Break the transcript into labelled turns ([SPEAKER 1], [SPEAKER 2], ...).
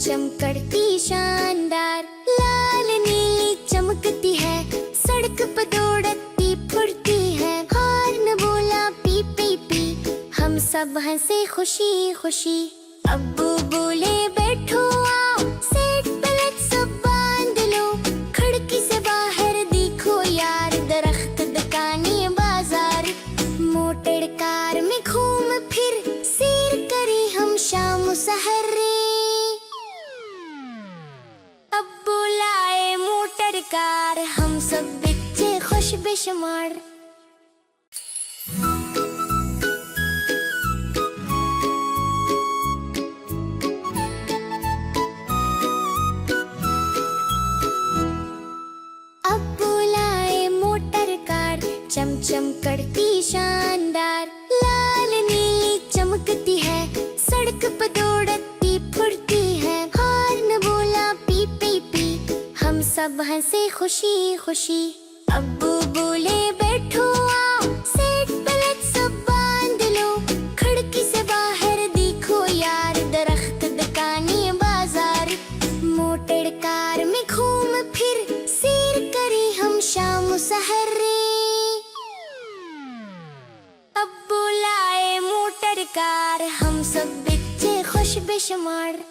[SPEAKER 1] चम करती शानदार, लाल नीली चमकती है, सड़क पर दौड़ती फुर्ती है। हॉर्न बोला पी पी पी, हम सब हंसे खुशी खुशी। अब्बू बोले बैठो आओ, सीट बेल्ट सब बांध लो, खिड़की से बाहर देखो यार, दरख्त दुकानें बाजार। मोटर कार में घूम फिर सैर करे हम शाम सहर रे। अब्बू लाए मोटर कार, हम सब बच्चे खुश बेशुमार। अब्बू लाए मोटर कार, चमचम करती शानदार, लाल नीली चमकती है, सड़क पर दौड़ती फुर्ती है। हॉर्न बोला पी पी पी, हम सब हंसे खुशी खुशी। अब्बू बोले बैठो आओ, सीट बेल्ट सब बांध लो, खिड़की से बाहर देखो यार, दरख्त दुकानें बाजार। मोटर कार में घूम फिर सैर करे हम शाम सहर रे। अब्बू लाए मोटर कार, हम सब बच्चे खुश बेशुमार।